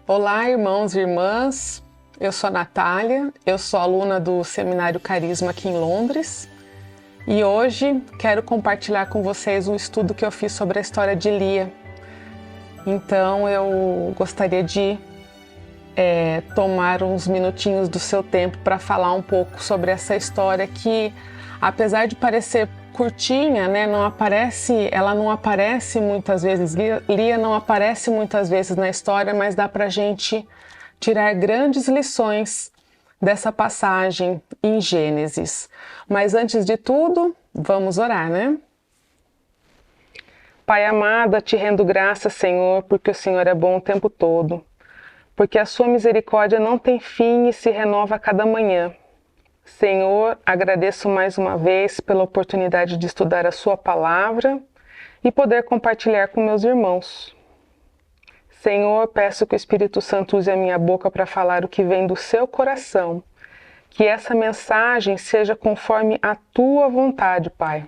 Olá, irmãos e irmãs. Eu sou a Natália, eu sou aluna do Seminário Carisma aqui em Londres e hoje quero compartilhar com vocês um estudo que eu fiz sobre a história de Lia. Então eu gostaria de tomar uns minutinhos do seu tempo para falar um pouco sobre essa história que, apesar de parecer curtinha, né, ela não aparece muitas vezes, Lia não aparece muitas vezes na história, mas dá para a gente tirar grandes lições dessa passagem em Gênesis. Mas antes de tudo, vamos orar, né? Pai amado, te rendo graças, Senhor, porque o Senhor é bom o tempo todo, porque a sua misericórdia não tem fim e se renova a cada manhã. Senhor, agradeço mais uma vez pela oportunidade de estudar a sua palavra e poder compartilhar com meus irmãos. Senhor, peço que o Espírito Santo use a minha boca para falar o que vem do seu coração, que essa mensagem seja conforme a tua vontade, Pai.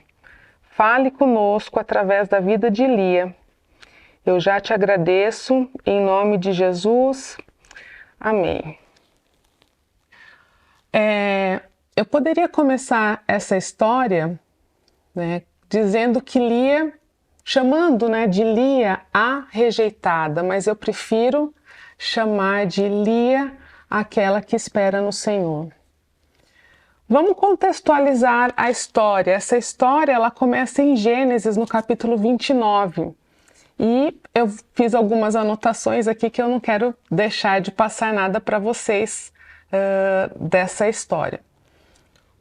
Fale conosco através da vida de Lia. Eu já te agradeço, em nome de Jesus. Amém. Eu poderia começar essa história, né, dizendo que Lia, chamando, né, de Lia a rejeitada, mas eu prefiro chamar de Lia aquela que espera no Senhor. Vamos contextualizar a história. Essa história ela começa em Gênesis, no capítulo 29. E eu fiz algumas anotações aqui que eu não quero deixar de passar nada para vocês dessa história.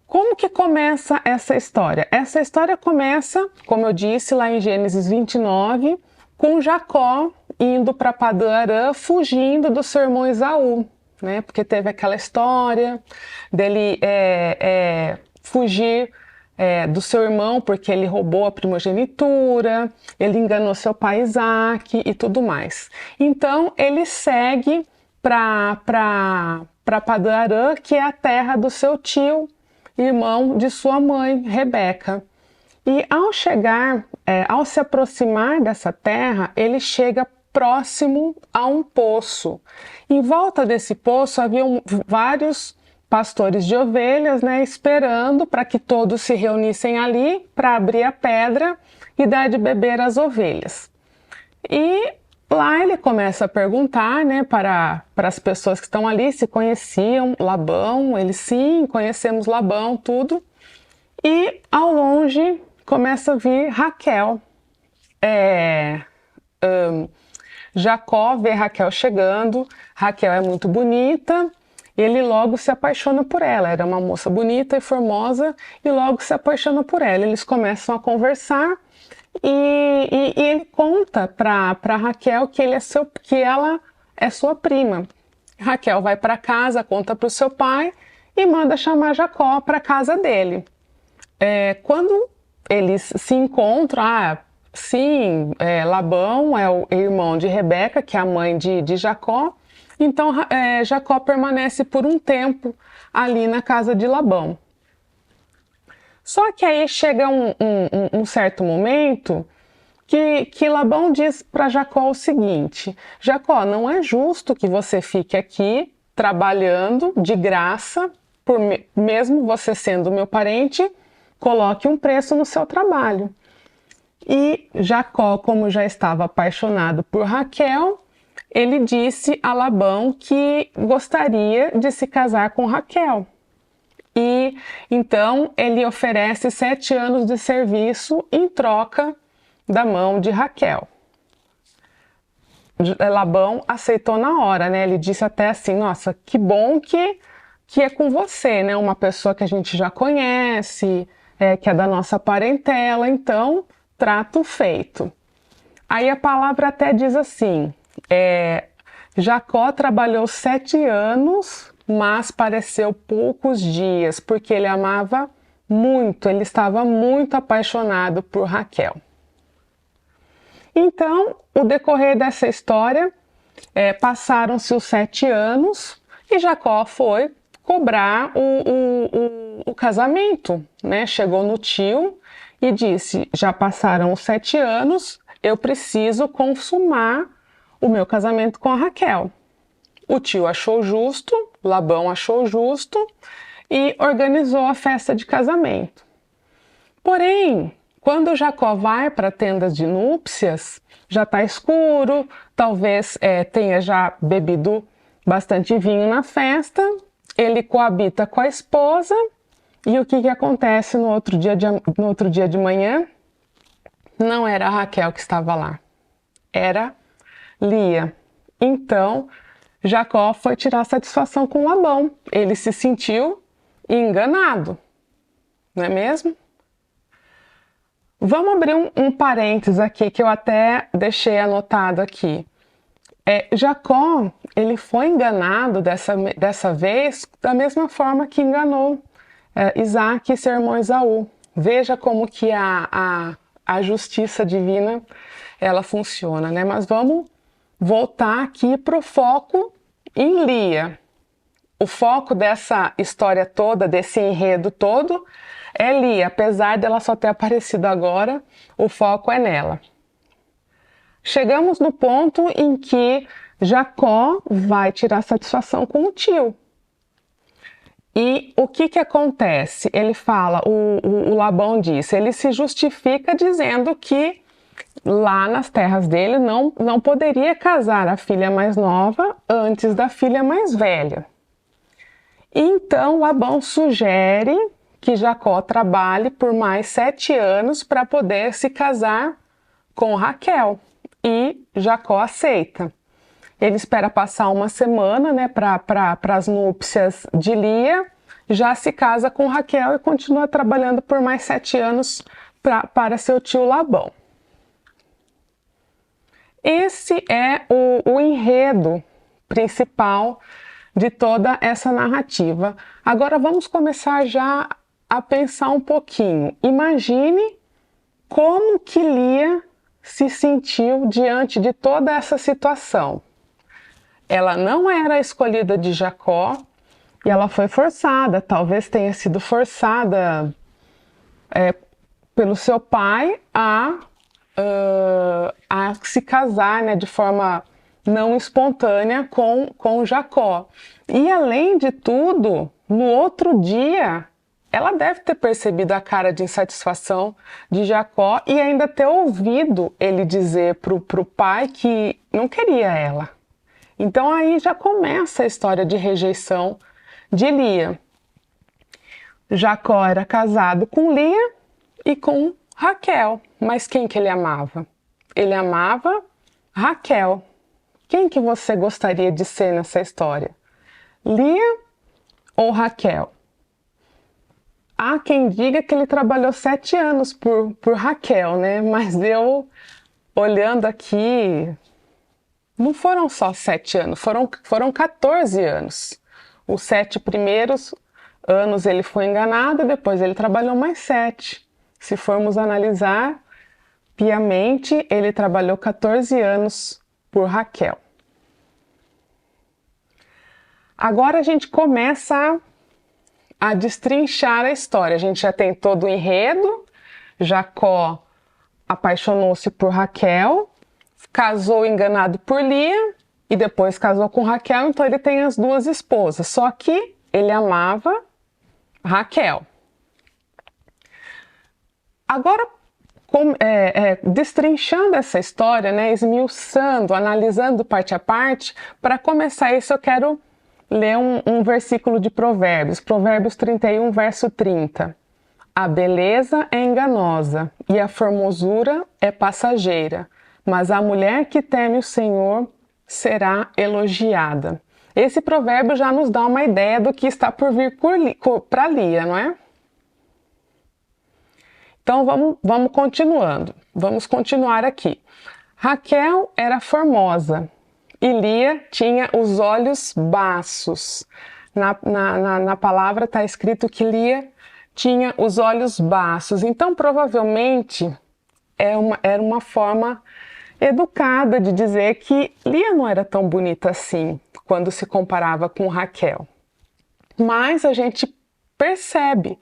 Como que começa essa história? Essa história começa, como eu disse, lá em Gênesis 29, com Jacó indo para Padã-Arã, fugindo do seu irmão Esaú, né? Porque teve aquela história dele fugir do seu irmão porque ele roubou a primogenitura, ele enganou seu pai Isaac e tudo mais. Então ele segue para Padã-Arã, que é a terra do seu tio, irmão de sua mãe, Rebeca. E ao se aproximar dessa terra, ele chega próximo a um poço. Em volta desse poço haviam vários pastores de ovelhas, né, esperando para que todos se reunissem ali para abrir a pedra e dar de beber às ovelhas. E lá ele começa a perguntar, né, para as pessoas que estão ali se conheciam Labão. Eles, sim, conhecemos Labão, tudo. E ao longe começa a vir Raquel. Jacó vê Raquel chegando. Raquel é muito bonita. Ele logo se apaixona por ela. Era uma moça bonita e formosa e logo se apaixona por ela. Eles começam a conversar. E ele conta para Raquel que ela é sua prima. Raquel vai para casa, conta para o seu pai e manda chamar Jacó para a casa dele. Quando eles se encontram, Labão é o irmão de Rebeca, que é a mãe de Jacó. Então Jacó permanece por um tempo ali na casa de Labão. Só que aí chega um certo momento que Labão diz para Jacó o seguinte: Jacó, não é justo que você fique aqui trabalhando de graça, mesmo você sendo meu parente, coloque um preço no seu trabalho. E Jacó, como já estava apaixonado por Raquel, ele disse a Labão que gostaria de se casar com Raquel. E então ele oferece 7 anos de serviço em troca da mão de Raquel. Labão aceitou na hora, né? Ele disse até assim: nossa, que bom que é com você, né? Uma pessoa que a gente já conhece, que é da nossa parentela, então trato feito. Aí a palavra até diz assim: Jacó trabalhou 7 anos, mas pareceu poucos dias, porque ele amava muito, ele estava muito apaixonado por Raquel. Então, o decorrer dessa história, passaram-se os 7 anos e Jacó foi cobrar o casamento, né? Chegou no tio e disse: já passaram os 7 anos, eu preciso consumar o meu casamento com a Raquel. O tio achou justo, Labão achou justo e organizou a festa de casamento. Porém, quando Jacó vai para a tenda de núpcias, já está escuro, talvez tenha já bebido bastante vinho na festa, ele coabita com a esposa e o que acontece no outro dia de manhã? Não era a Raquel que estava lá, era Lia. Então, Jacó foi tirar satisfação com Labão. Ele se sentiu enganado, não é mesmo? Vamos abrir um parênteses aqui que eu até deixei anotado aqui. Jacó, ele foi enganado dessa vez da mesma forma que enganou Isaac e seu irmão Esaú. Veja como que a justiça divina ela funciona, né? Mas vamos voltar aqui para o foco em Lia. O foco dessa história toda, desse enredo todo, é Lia. Apesar dela só ter aparecido agora, o foco é nela. Chegamos no ponto em que Jacó vai tirar satisfação com o tio. E o que acontece? Ele fala, o Labão diz, ele se justifica dizendo que lá nas terras dele não poderia casar a filha mais nova antes da filha mais velha. Então Labão sugere que Jacó trabalhe por mais 7 anos para poder se casar com Raquel. E Jacó aceita. Ele espera passar uma semana, né, para as núpcias de Lia, já se casa com Raquel e continua trabalhando por mais 7 anos para seu tio Labão. Esse é o enredo principal de toda essa narrativa. Agora vamos começar já a pensar um pouquinho. Imagine como que Lia se sentiu diante de toda essa situação. Ela não era a escolhida de Jacó e ela foi forçada, talvez tenha sido forçada pelo seu pai a se casar, né, de forma não espontânea com Jacó. E além de tudo, no outro dia, ela deve ter percebido a cara de insatisfação de Jacó e ainda ter ouvido ele dizer para o pai que não queria ela. Então aí já começa a história de rejeição de Lia. Jacó era casado com Lia e com Raquel, mas quem que ele amava? Ele amava Raquel. Quem que você gostaria de ser nessa história? Lia ou Raquel? Há quem diga que ele trabalhou 7 anos por Raquel, né? Mas eu, olhando aqui, não foram só 7 anos, foram 14 anos. Os 7 primeiros anos ele foi enganado, depois ele trabalhou mais 7. Se formos analisar piamente, ele trabalhou 14 anos por Raquel. Agora a gente começa a destrinchar a história. A gente já tem todo o enredo. Jacó apaixonou-se por Raquel, casou enganado por Lia e depois casou com Raquel, então ele tem as 2 esposas. Só que ele amava Raquel. Agora, destrinchando essa história, né, esmiuçando, analisando parte a parte, para começar isso eu quero ler um versículo de Provérbios, Provérbios 31, verso 30. A beleza é enganosa e a formosura é passageira, mas a mulher que teme o Senhor será elogiada. Esse provérbio já nos dá uma ideia do que está por vir para Lia, não é? Então vamos continuando, vamos continuar aqui. Raquel era formosa e Lia tinha os olhos baços. Na palavra está escrito que Lia tinha os olhos baços, então provavelmente era uma forma educada de dizer que Lia não era tão bonita assim quando se comparava com Raquel. Mas a gente percebe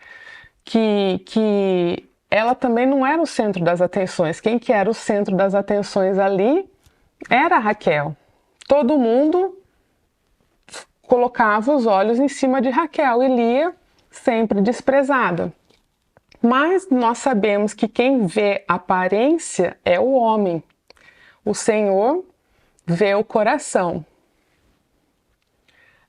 que ela também não era o centro das atenções. Quem que era o centro das atenções ali era Raquel. Todo mundo colocava os olhos em cima de Raquel e Lia sempre desprezada. Mas nós sabemos que quem vê a aparência é o homem. O Senhor vê o coração.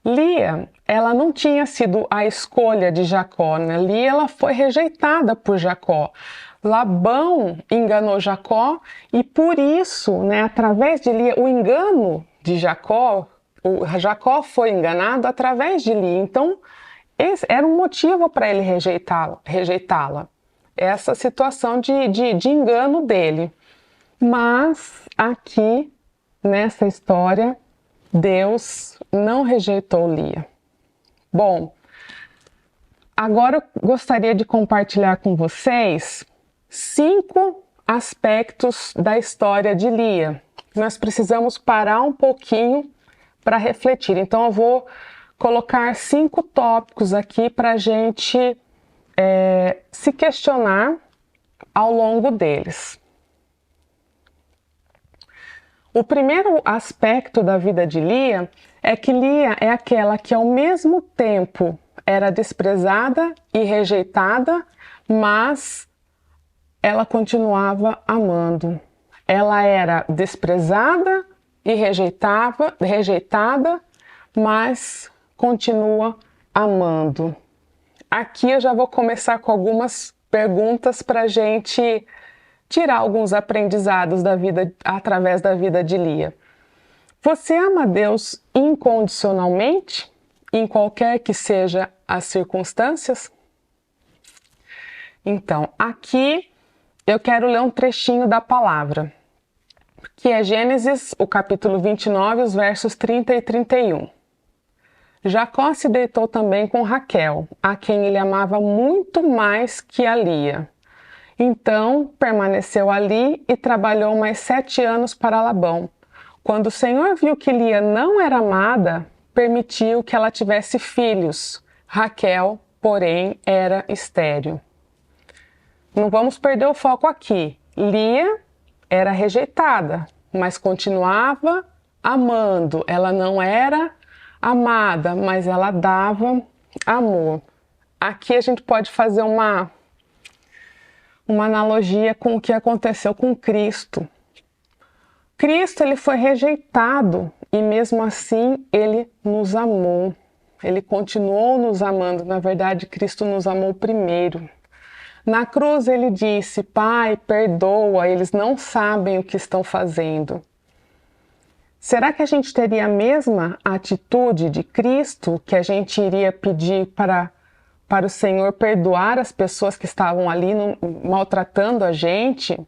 Lia, ela não tinha sido a escolha de Jacó, né? Lia, ela foi rejeitada por Jacó. Labão enganou Jacó e por isso, né, através de Lia, o engano de Jacó, Jacó foi enganado através de Lia. Então, esse era um motivo para ele rejeitá-la. Essa situação de engano dele. Mas aqui, nessa história, Deus não rejeitou Lia. Bom, agora eu gostaria de compartilhar com vocês 5 aspectos da história de Lia. Nós precisamos parar um pouquinho para refletir. Então eu vou colocar 5 tópicos aqui para a gente se questionar ao longo deles. O primeiro aspecto da vida de Lia é que Lia é aquela que ao mesmo tempo era desprezada e rejeitada, mas ela continuava amando. Ela era desprezada e rejeitada, mas continua amando. Aqui eu já vou começar com algumas perguntas para a gente tirar alguns aprendizados da vida através da vida de Lia. Você ama Deus incondicionalmente, em qualquer que seja as circunstâncias? Então, aqui eu quero ler um trechinho da palavra, que é Gênesis, o capítulo 29, os versos 30 e 31. Jacó se deitou também com Raquel, a quem ele amava muito mais que a Lia. Então permaneceu ali e trabalhou mais 7 anos para Labão. Quando o Senhor viu que Lia não era amada, permitiu que ela tivesse filhos. Raquel, porém, era estéril. Não vamos perder o foco aqui. Lia era rejeitada, mas continuava amando. Ela não era amada, mas ela dava amor. Aqui a gente pode fazer uma analogia com o que aconteceu com Cristo. Cristo, ele foi rejeitado e mesmo assim ele nos amou. Ele continuou nos amando. Na verdade, Cristo nos amou primeiro. Na cruz ele disse: Pai, perdoa, eles não sabem o que estão fazendo. Será que a gente teria a mesma atitude de Cristo, que a gente iria pedir para o Senhor perdoar as pessoas que estavam ali maltratando a gente,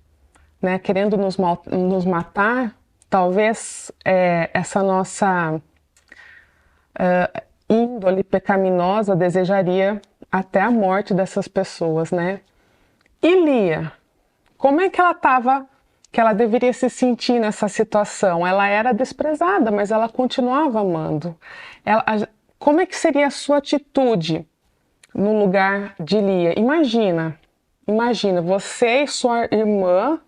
né, querendo nos matar? Talvez essa nossa índole pecaminosa desejaria até a morte dessas pessoas, né? E Lia, como é que ela estava, que ela deveria se sentir nessa situação? Ela era desprezada, mas ela continuava amando. Como é que seria a sua atitude no lugar de Lia? Imagina você e sua irmã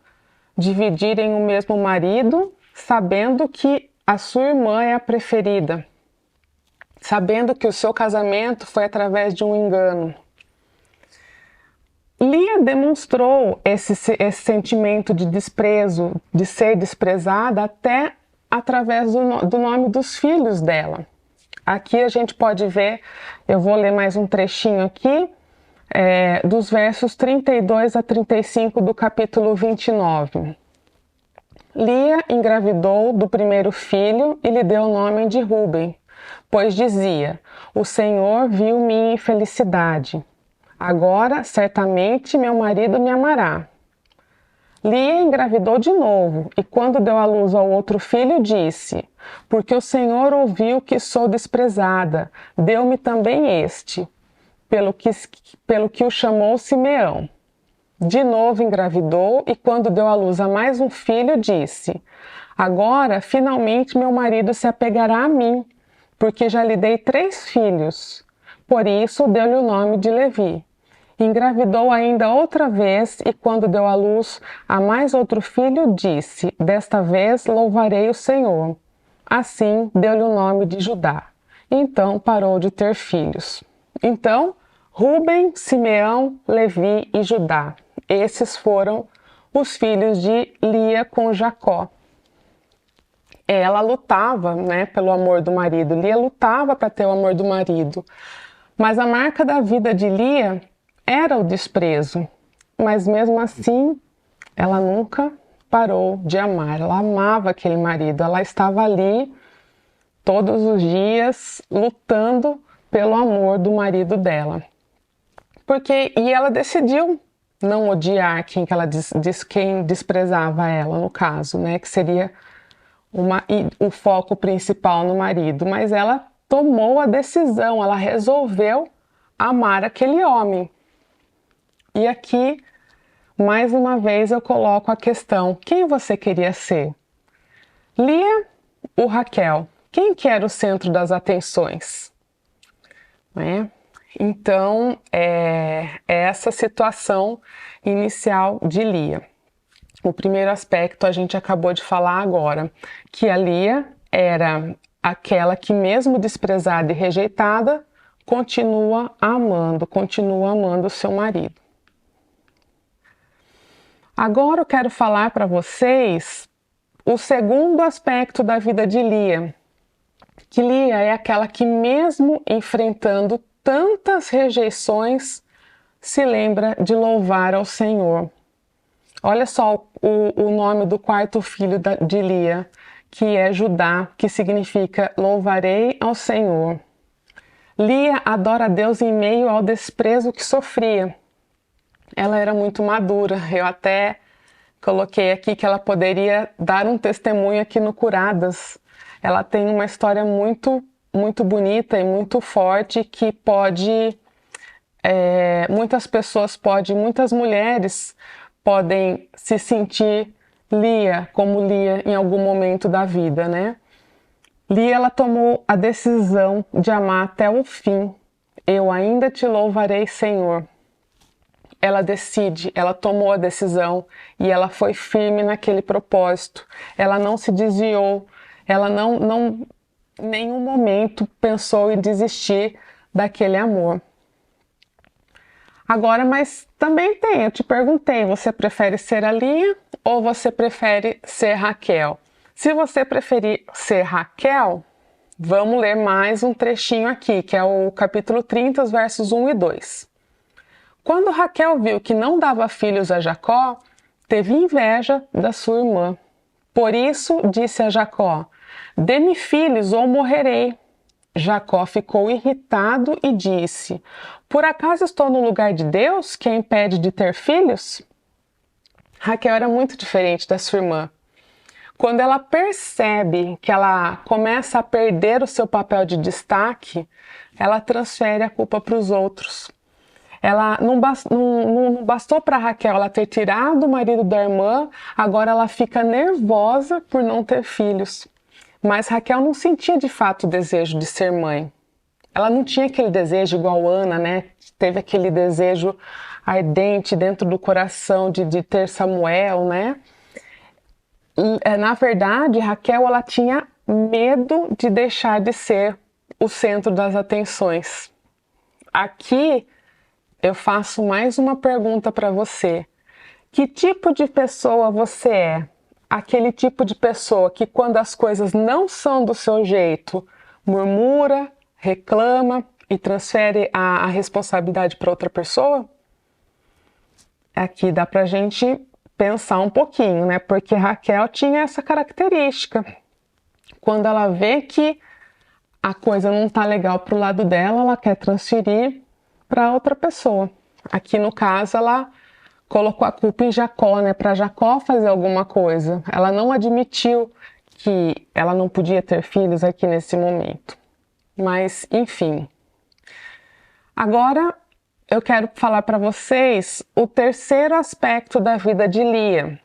dividirem o mesmo marido, sabendo que a sua irmã é a preferida, sabendo que o seu casamento foi através de um engano. Lia demonstrou esse sentimento de desprezo, de ser desprezada, até através do nome dos filhos dela. Aqui a gente pode ver, eu vou ler mais um trechinho aqui, dos versos 32 a 35 do capítulo 29. Lia engravidou do primeiro filho e lhe deu o nome de Rúben, pois dizia: o Senhor viu minha infelicidade. Agora, certamente, meu marido me amará. Lia engravidou de novo e, quando deu à luz ao outro filho, disse: porque o Senhor ouviu que sou desprezada, deu-me também este, pelo que o chamou Simeão. De novo engravidou e, quando deu à luz a mais um filho, disse: agora, finalmente, meu marido se apegará a mim, porque já lhe dei 3 filhos. Por isso, deu-lhe o nome de Levi. Engravidou ainda outra vez e, quando deu à luz a mais outro filho, disse: desta vez louvarei o Senhor. Assim, deu-lhe o nome de Judá. então parou de ter filhos. Então, Rúben, Simeão, Levi e Judá. Esses foram os filhos de Lia com Jacó. Ela lutava, né, pelo amor do marido. Lia lutava para ter o amor do marido. Mas a marca da vida de Lia era o desprezo. Mas mesmo assim, ela nunca parou de amar. Ela amava aquele marido. Ela estava ali todos os dias lutando pelo amor do marido dela. E ela decidiu não odiar quem desprezava ela, no caso, né, que seria o foco principal no marido, mas ela tomou a decisão, ela resolveu amar aquele homem. E aqui, mais uma vez, eu coloco a questão: quem você queria ser? Lia ou Raquel? Quem que era o centro das atenções? Né? Então, é essa situação inicial de Lia. O primeiro aspecto a gente acabou de falar agora, que a Lia era aquela que, mesmo desprezada e rejeitada, continua amando o seu marido. Agora eu quero falar para vocês o segundo aspecto da vida de Lia, que Lia é aquela que, mesmo enfrentando tantas rejeições, se lembra de louvar ao Senhor. Olha só o nome do quarto filho de Lia, que é Judá, que significa louvarei ao Senhor. Lia adora a Deus em meio ao desprezo que sofria. Ela era muito madura. Eu até coloquei aqui que ela poderia dar um testemunho aqui no Curadas. Ela tem uma história muito, muito bonita e muito forte que muitas mulheres podem se sentir como Lia em algum momento da vida, né? Lia, ela tomou a decisão de amar até o fim. Eu ainda te louvarei, Senhor. Ela tomou a decisão e ela foi firme naquele propósito. Ela não se desviou, ela não em nenhum momento pensou em desistir daquele amor. Agora, mas também eu te perguntei, você prefere ser a Lia ou você prefere ser Raquel? Se você preferir ser Raquel, vamos ler mais um trechinho aqui, que é o capítulo 30, os versos 1 e 2. Quando Raquel viu que não dava filhos a Jacó, teve inveja da sua irmã. Por isso disse a Jacó: dê-me filhos ou morrerei. Jacó ficou irritado e disse: por acaso estou no lugar de Deus, que a impede de ter filhos? Raquel era muito diferente da sua irmã. Quando ela percebe que ela começa a perder o seu papel de destaque, ela transfere a culpa para os outros. Ela não bastou para Raquel ela ter tirado o marido da irmã, agora ela fica nervosa por não ter filhos. Mas Raquel não sentia de fato o desejo de ser mãe. Ela não tinha aquele desejo igual Ana, né? Teve aquele desejo ardente dentro do coração de ter Samuel, né? E, na verdade, Raquel, ela tinha medo de deixar de ser o centro das atenções. Aqui eu faço mais uma pergunta para você. Que tipo de pessoa você é? Aquele tipo de pessoa que, quando as coisas não são do seu jeito, murmura, reclama e transfere a responsabilidade para outra pessoa? Aqui dá para a gente pensar um pouquinho, né? Porque Raquel tinha essa característica. Quando ela vê que a coisa não está legal para o lado dela, ela quer transferir para outra pessoa. Aqui no caso, ela colocou a culpa em Jacó, né? Para Jacó fazer alguma coisa. Ela não admitiu que ela não podia ter filhos aqui nesse momento. Mas, enfim. Agora, eu quero falar para vocês o terceiro aspecto da vida de Lia.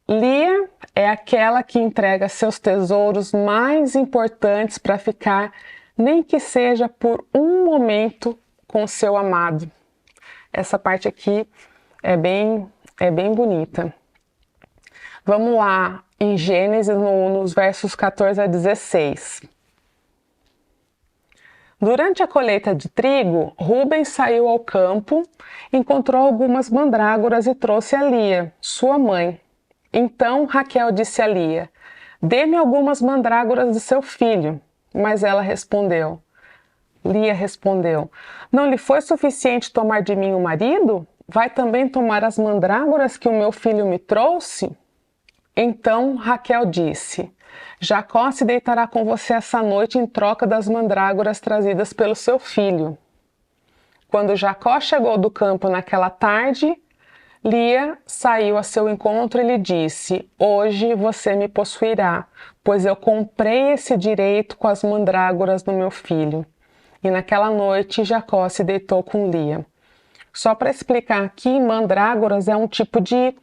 Lia é aquela que entrega seus tesouros mais importantes para ficar, nem que seja por um momento, com seu amado. Essa parte aqui é bem bonita. Vamos lá, em Gênesis, nos versos 14 a 16. Durante a colheita de trigo, Rubens saiu ao campo, encontrou algumas mandrágoras e trouxe a Lia, sua mãe. Então Raquel disse a Lia: "Dê-me algumas mandrágoras de seu filho." Mas Lia respondeu: "Não lhe foi suficiente tomar de mim o marido? Vai também tomar as mandrágoras que o meu filho me trouxe?" Então Raquel disse: "Jacó se deitará com você essa noite em troca das mandrágoras trazidas pelo seu filho." Quando Jacó chegou do campo naquela tarde, Lia saiu a seu encontro e lhe disse: "Hoje você me possuirá, pois eu comprei esse direito com as mandrágoras do meu filho." E naquela noite Jacó se deitou com Lia. Só para explicar aqui, mandrágoras é um tipo de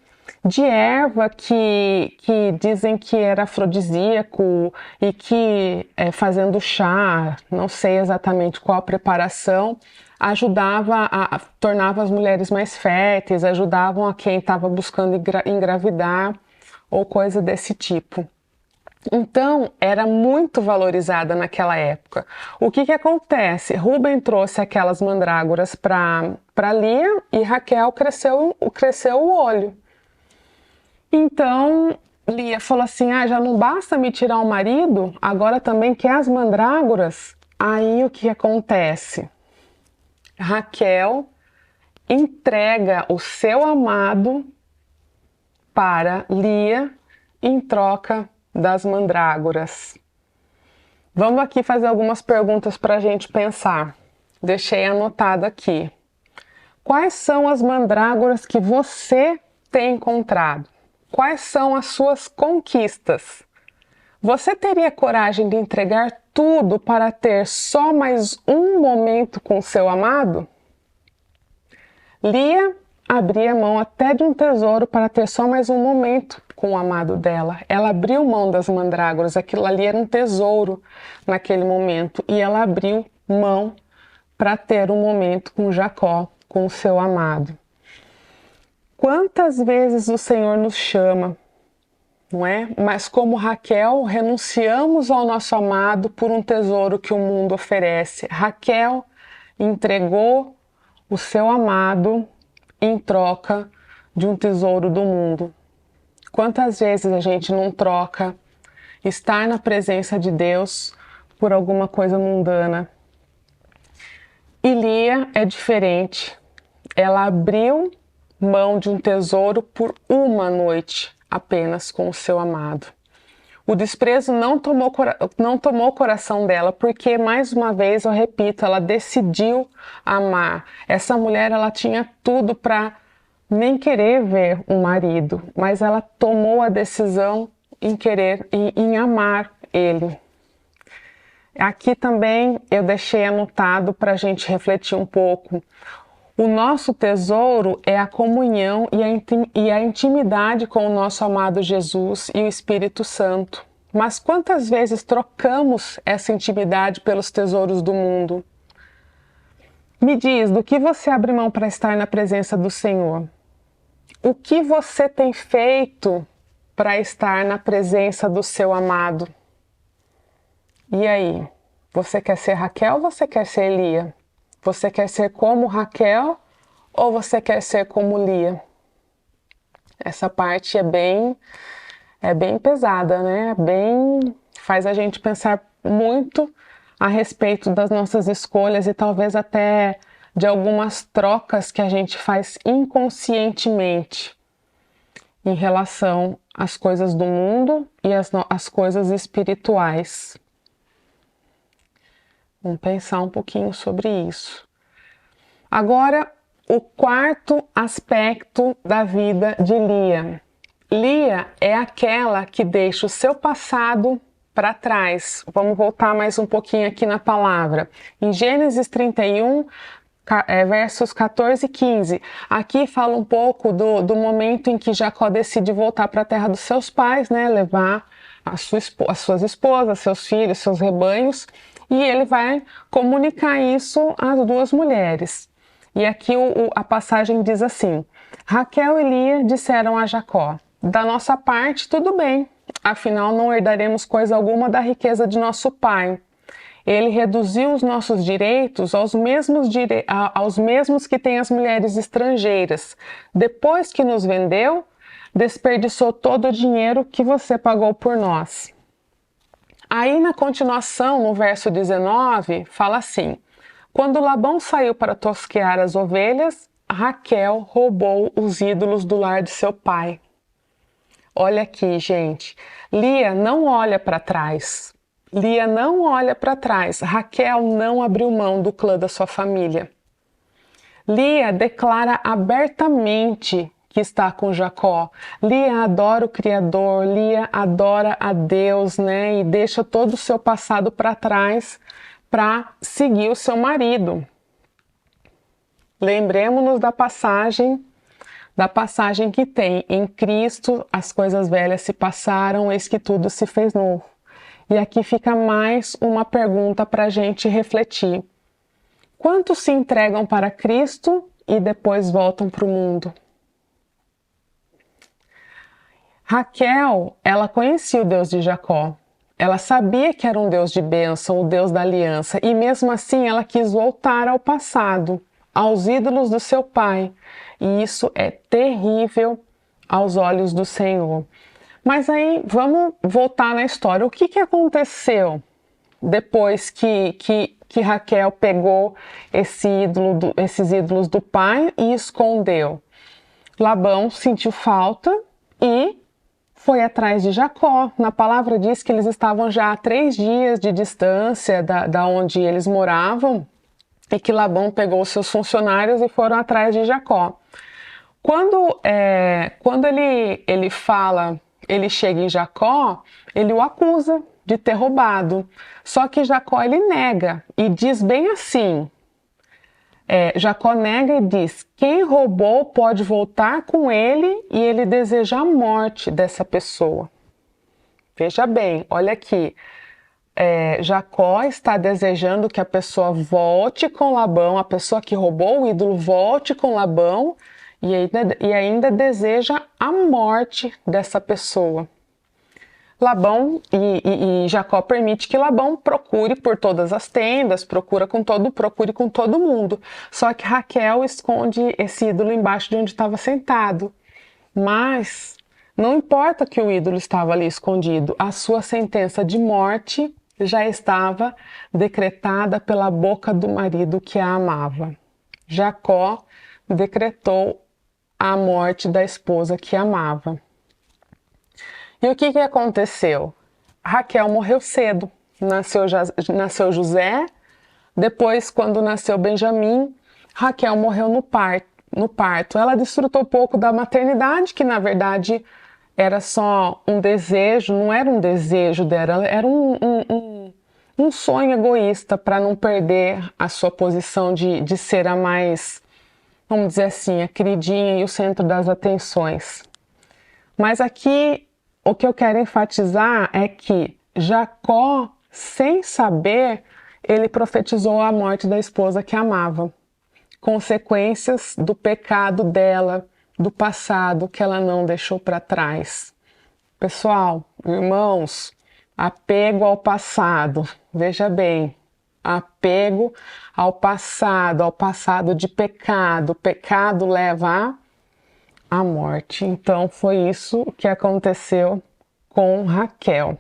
erva que dizem que era afrodisíaco e que fazendo chá, não sei exatamente qual a preparação, tornava as mulheres mais férteis, ajudavam a quem estava buscando engravidar ou coisa desse tipo. Então, era muito valorizada naquela época. O que acontece? Rubem trouxe aquelas mandrágoras para Lia e Raquel cresceu o olho. Então, Lia falou assim: já não basta me tirar o marido, agora também quer as mandrágoras? Aí o que acontece? Raquel entrega o seu amado para Lia em troca das mandrágoras. Vamos aqui fazer algumas perguntas para a gente pensar. Deixei anotado aqui. Quais são as mandrágoras que você tem encontrado? Quais são as suas conquistas? Você teria coragem de entregar tudo para ter só mais um momento com seu amado? Lia abria mão até de um tesouro para ter só mais um momento com o amado dela. Ela abriu mão das mandrágoras, aquilo ali era um tesouro naquele momento, e ela abriu mão para ter um momento com Jacó, com o seu amado. Quantas vezes o Senhor nos chama, não é? Mas como Raquel, renunciamos ao nosso amado por um tesouro que o mundo oferece. Raquel entregou o seu amado em troca de um tesouro do mundo. Quantas vezes a gente não troca estar na presença de Deus por alguma coisa mundana? E Lia é diferente. Ela abriu mão de um tesouro por uma noite apenas com o seu amado. O desprezo não tomou o coração dela, porque, mais uma vez, eu repito, ela decidiu amar. Essa mulher, ela tinha tudo para nem querer ver um marido, mas ela tomou a decisão em querer e em amar ele. Aqui também eu deixei anotado para a gente refletir um pouco. O nosso tesouro é a comunhão e a intimidade com o nosso amado Jesus e o Espírito Santo. Mas quantas vezes trocamos essa intimidade pelos tesouros do mundo? Me diz, do que você abre mão para estar na presença do Senhor? O que você tem feito para estar na presença do seu amado? E aí? Você quer ser Raquel ou você quer ser Lia? Você quer ser como Raquel ou você quer ser como Lia? Essa parte é bem pesada, né? Faz a gente pensar muito a respeito das nossas escolhas e talvez até de algumas trocas que a gente faz inconscientemente em relação às coisas do mundo e às coisas espirituais. Vamos pensar um pouquinho sobre isso. Agora, o quarto aspecto da vida de Lia. Lia é aquela que deixa o seu passado para trás. Vamos voltar mais um pouquinho aqui na palavra. Em Gênesis 31, versos 14 e 15. Aqui fala um pouco do momento em que Jacó decide voltar para a terra dos seus pais, né? Levar as suas esposas, seus filhos, seus rebanhos. E ele vai comunicar isso às duas mulheres. E aqui a passagem diz assim: Raquel e Lia disseram a Jacó: da nossa parte, tudo bem, afinal não herdaremos coisa alguma da riqueza de nosso pai. Ele reduziu os nossos direitos aos mesmos que têm as mulheres estrangeiras. Depois que nos vendeu, desperdiçou todo o dinheiro que você pagou por nós. Aí, na continuação, no verso 19, fala assim: quando Labão saiu para tosquear as ovelhas, Raquel roubou os ídolos do lar de seu pai. Olha aqui, gente. Lia não olha para trás. Lia não olha para trás. Raquel não abriu mão do clã da sua família. Lia declara abertamente que está com Jacó. Lia adora o Criador, Lia adora a Deus, né? E deixa todo o seu passado para trás para seguir o seu marido. Lembremos-nos da passagem que tem: em Cristo as coisas velhas se passaram, eis que tudo se fez novo. E aqui fica mais uma pergunta para a gente refletir. Quantos se entregam para Cristo e depois voltam para o mundo? Raquel, ela conhecia o Deus de Jacó. Ela sabia que era um Deus de bênção, o Deus da aliança, e mesmo assim ela quis voltar ao passado, aos ídolos do seu pai. E isso é terrível aos olhos do Senhor. Mas aí, vamos voltar na história. O que aconteceu depois que Raquel pegou esses ídolos do pai e escondeu? Labão sentiu falta e foi atrás de Jacó. Na palavra diz que eles estavam já a 3 dias de distância da onde eles moravam e que Labão pegou os seus funcionários e foram atrás de Jacó. Quando ele chega em Jacó, ele o acusa de ter roubado. Só que Jacó ele nega e diz bem assim, Jacó nega e diz: quem roubou pode voltar com ele e ele deseja a morte dessa pessoa. Veja bem, olha aqui, Jacó está desejando que a pessoa volte com Labão, a pessoa que roubou o ídolo volte com Labão e ainda deseja a morte dessa pessoa. Labão e Jacó permite que Labão procure por todas as tendas, procure com todo mundo. Só que Raquel esconde esse ídolo embaixo de onde estava sentado. Mas não importa que o ídolo estava ali escondido, a sua sentença de morte já estava decretada pela boca do marido que a amava. Jacó decretou a morte da esposa que amava. E o que aconteceu? Raquel morreu cedo. Nasceu José, depois, quando nasceu Benjamim, Raquel morreu no parto. Ela desfrutou pouco da maternidade, que na verdade era só um desejo, não era um desejo dela, era um sonho egoísta para não perder a sua posição de ser a mais, vamos dizer assim, a queridinha e o centro das atenções. Mas aqui o que eu quero enfatizar é que Jacó, sem saber, ele profetizou a morte da esposa que amava. Consequências do pecado dela, do passado que ela não deixou para trás. Pessoal, irmãos, apego ao passado. Veja bem, apego ao passado de pecado. O pecado leva a morte. Então foi isso que aconteceu com Raquel.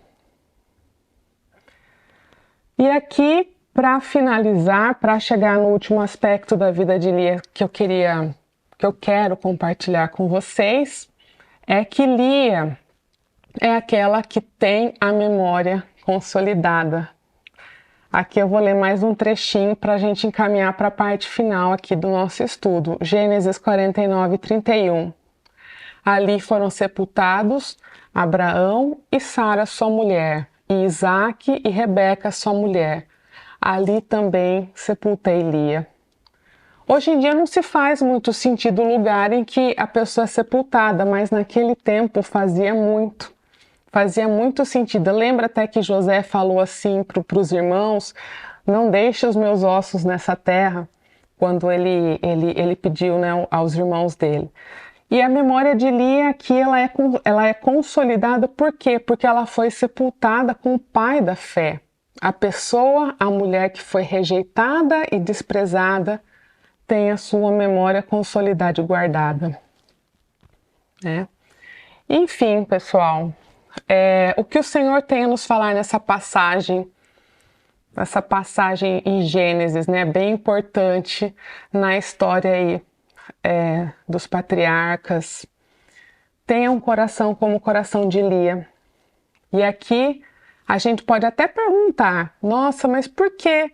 E aqui, para finalizar, para chegar no último aspecto da vida de Lia que eu quero compartilhar com vocês, é que Lia é aquela que tem a memória consolidada. Aqui eu vou ler mais um trechinho para a gente encaminhar para a parte final aqui do nosso estudo. Gênesis 49, 31. Ali foram sepultados Abraão e Sara, sua mulher, e Isaque e Rebeca, sua mulher. Ali também sepultei Lia. Hoje em dia não se faz muito sentido o lugar em que a pessoa é sepultada, mas naquele tempo fazia muito sentido. Lembra até que José falou assim para os irmãos: não deixe os meus ossos nessa terra, quando ele pediu, né, aos irmãos dele. E a memória de Lia aqui ela é consolidada por quê? Porque ela foi sepultada com o pai da fé. A pessoa, a mulher que foi rejeitada e desprezada, tem a sua memória consolidada e guardada, né? Enfim, pessoal, o que o Senhor tem a nos falar nessa passagem em Gênesis, né, bem importante na história aí, dos patriarcas. Tenha um coração como o coração de Lia. E aqui a gente pode até perguntar, nossa, mas por que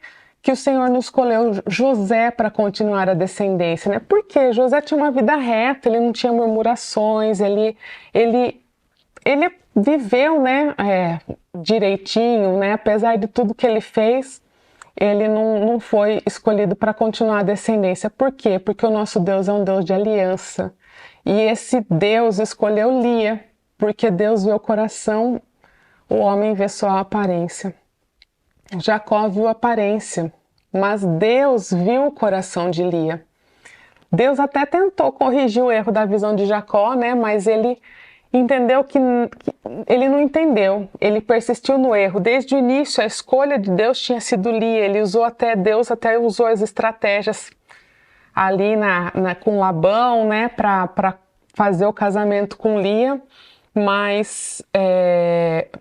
o Senhor não escolheu José para continuar a descendência, né? Porque José tinha uma vida reta, ele não tinha murmurações, ele viveu, né, direitinho, né? Apesar de tudo que ele fez, ele não foi escolhido para continuar a descendência. Por quê? Porque o nosso Deus é um Deus de aliança. E esse Deus escolheu Lia, porque Deus vê o coração, o homem vê só a aparência. Jacó viu a aparência, mas Deus viu o coração de Lia. Deus até tentou corrigir o erro da visão de Jacó, né? Mas ele entendeu que ele não entendeu, ele persistiu no erro. Desde o início, a escolha de Deus tinha sido Lia, Deus até usou as estratégias ali com Labão, né, para fazer o casamento com Lia, mas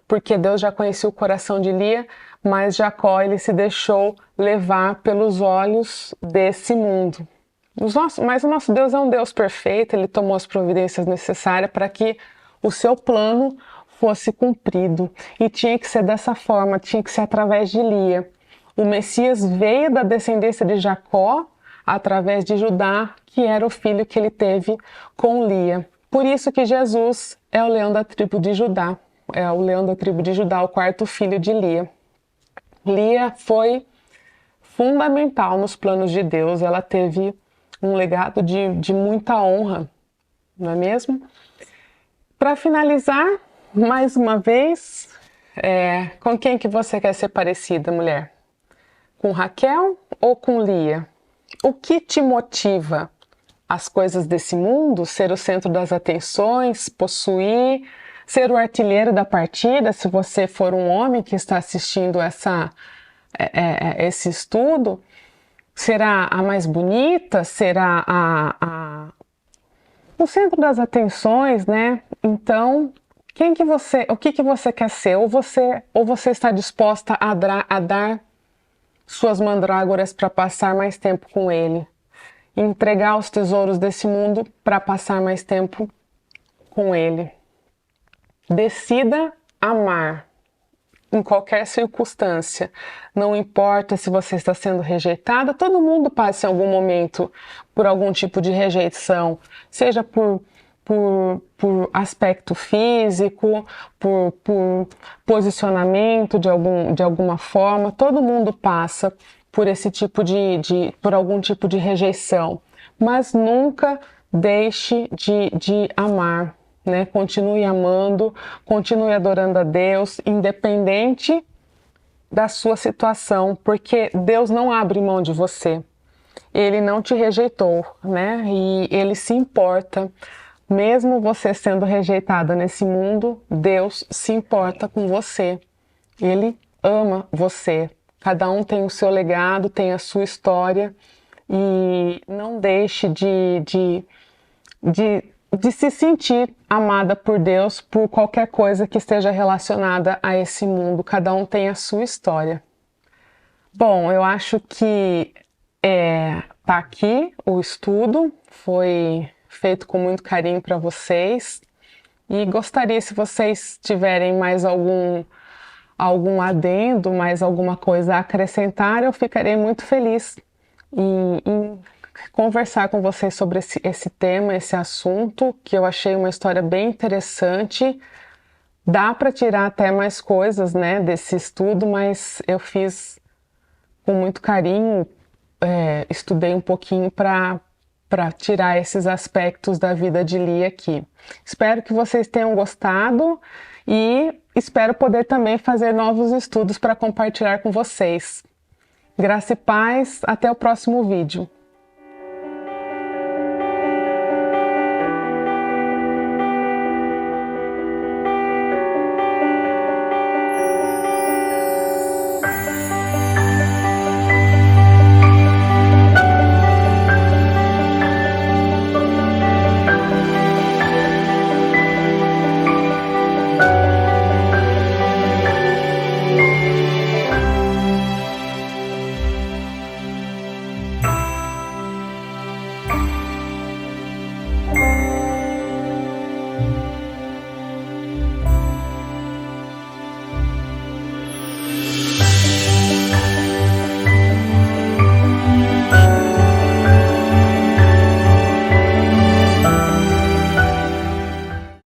porque Deus já conhecia o coração de Lia, mas Jacó ele se deixou levar pelos olhos desse mundo. Mas o nosso Deus é um Deus perfeito, ele tomou as providências necessárias para que o seu plano fosse cumprido. E tinha que ser dessa forma, tinha que ser através de Lia. O Messias veio da descendência de Jacó através de Judá, que era o filho que ele teve com Lia. Por isso que Jesus é o leão da tribo de Judá. É o leão da tribo de Judá, o quarto filho de Lia. Lia foi fundamental nos planos de Deus. Ela teve um legado de muita honra, não é mesmo? Para finalizar, mais uma vez, com quem que você quer ser parecida, mulher? Com Raquel ou com Lia? O que te motiva? As coisas desse mundo? Ser o centro das atenções? Possuir? Ser o artilheiro da partida? Se você for um homem que está assistindo esse estudo, será a mais bonita? Será o centro das atenções, né? Então, o que você quer ser? Ou você está disposta a dar suas mandrágoras para passar mais tempo com ele? Entregar os tesouros desse mundo para passar mais tempo com ele? Decida amar em qualquer circunstância. Não importa se você está sendo rejeitada, todo mundo passa em algum momento por algum tipo de rejeição, seja por aspecto físico, por posicionamento de alguma forma, todo mundo passa por esse tipo por algum tipo de rejeição, mas nunca deixe de amar, né? Continue amando, continue adorando a Deus, independente da sua situação, porque Deus não abre mão de você. Ele não te rejeitou, né? E ele se importa. Mesmo você sendo rejeitada nesse mundo, Deus se importa com você. Ele ama você. Cada um tem o seu legado, tem a sua história, e não deixe de se sentir amada por Deus por qualquer coisa que esteja relacionada a esse mundo. Cada um tem a sua história. Bom, eu acho que tá aqui o estudo, foi feito com muito carinho para vocês, e gostaria, se vocês tiverem mais algum adendo, mais alguma coisa a acrescentar, eu ficarei muito feliz em conversar com vocês sobre esse tema, esse assunto, que eu achei uma história bem interessante. Dá para tirar até mais coisas, né, desse estudo, mas eu fiz com muito carinho, estudei um pouquinho para tirar esses aspectos da vida de Lia aqui. Espero que vocês tenham gostado e espero poder também fazer novos estudos para compartilhar com vocês. Graça e paz, até o próximo vídeo.